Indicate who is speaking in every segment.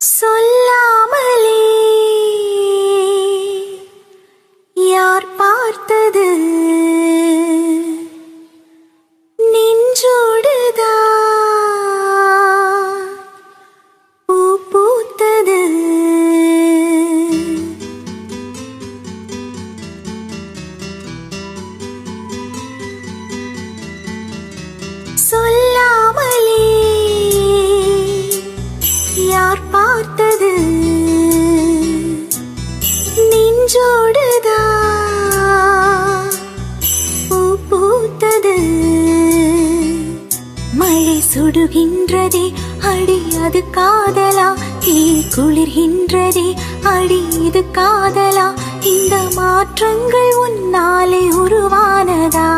Speaker 1: சொல்லாமலே யார் பார்த்தது நெஞ்சோடுதான் பூ பூத்தது. சொல்லாமலே யார் பார்த்தது நெஞ்சோடுதான் பூ பூத்தது. மழை சுடுகின்றதே அடி அது காதலா, தீ குளிர்கின்றதே அடி இது காதலா, இந்த மாற்றங்கள் உன்னாலே உருவானதா?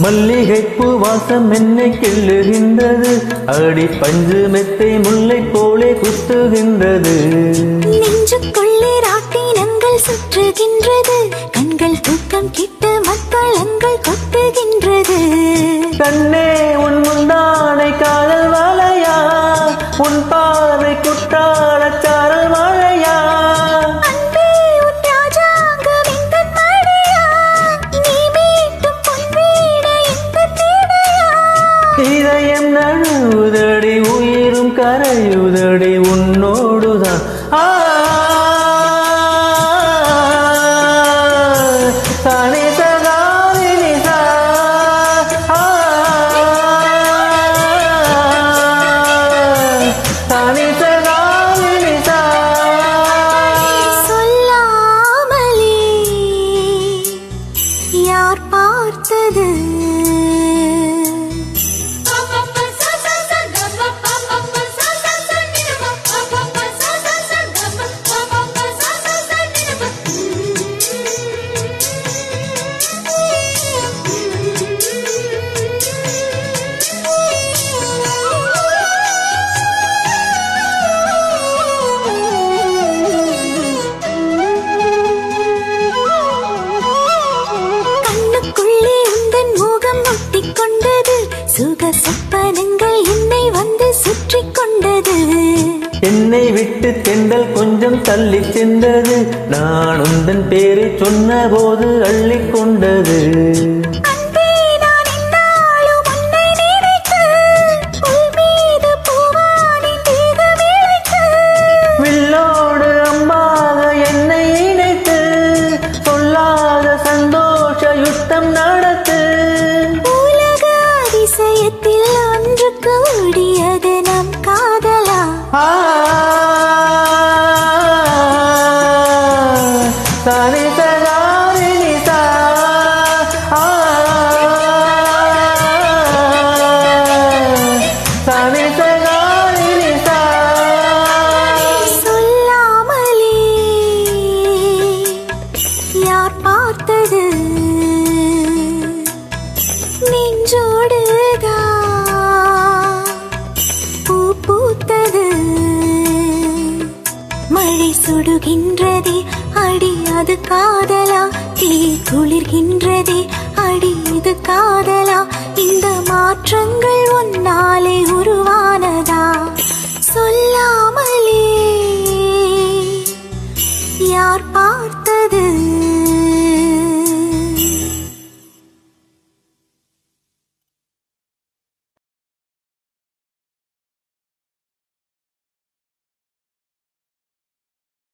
Speaker 2: மல்லிகைப்பூ வாசம் என்னை கிள்ளுகின்றது, அடி பஞ்சு மெத்தை முல்லை போலே குத்துகின்றது.
Speaker 1: நெஞ்சுக்குள்ளே ராட்டினங்கள் சுற்றுகின்றது, கண்கள் தூக்கம் கிட்ட மத்தளங்கள் கொட்டுகின்றது.
Speaker 2: கண்ணே உன் முந்தானை காதல் வாழையா, உன் பார்வை குற்றால சாரல் வாழையா, இதயம் நழுவுதடி உயிரும் கரையுதடி உன்னோடுதான். தானே சகாரினிசா தானே சகாரினிசா.
Speaker 1: சொல்லாமலே யார் பார்த்தது சுக சொப்பனங்கள் என்னை வந்து சுற்றி கொண்டது.
Speaker 2: என்னை விட்டு தென்றல் கொஞ்சம் தள்ளி சென்றது, நான் உந்தன் பேரை சொன்ன போது அள்ளி கொண்டது. வில்லோடு அம்பாக என்னை இணைத்து சொல்லாத சந்தோஷ யுத்தம் நடத்து.
Speaker 1: அதிசயத்தில் ஒன்று கூடியது நம் காதலா,
Speaker 2: தானே சகாரினிசா தானே சகாரினிசா.
Speaker 1: சொல்லாமலே யார் பார்த்தது நெஞ்சோடுதான் பூ பூத்தது. மழை சுடுகின்றதே அடி அது காதலா, தீ குளிர்கின்றதே அடி இது காதலா, இந்த மாற்றங்கள் உன்னாலே உருவானதா?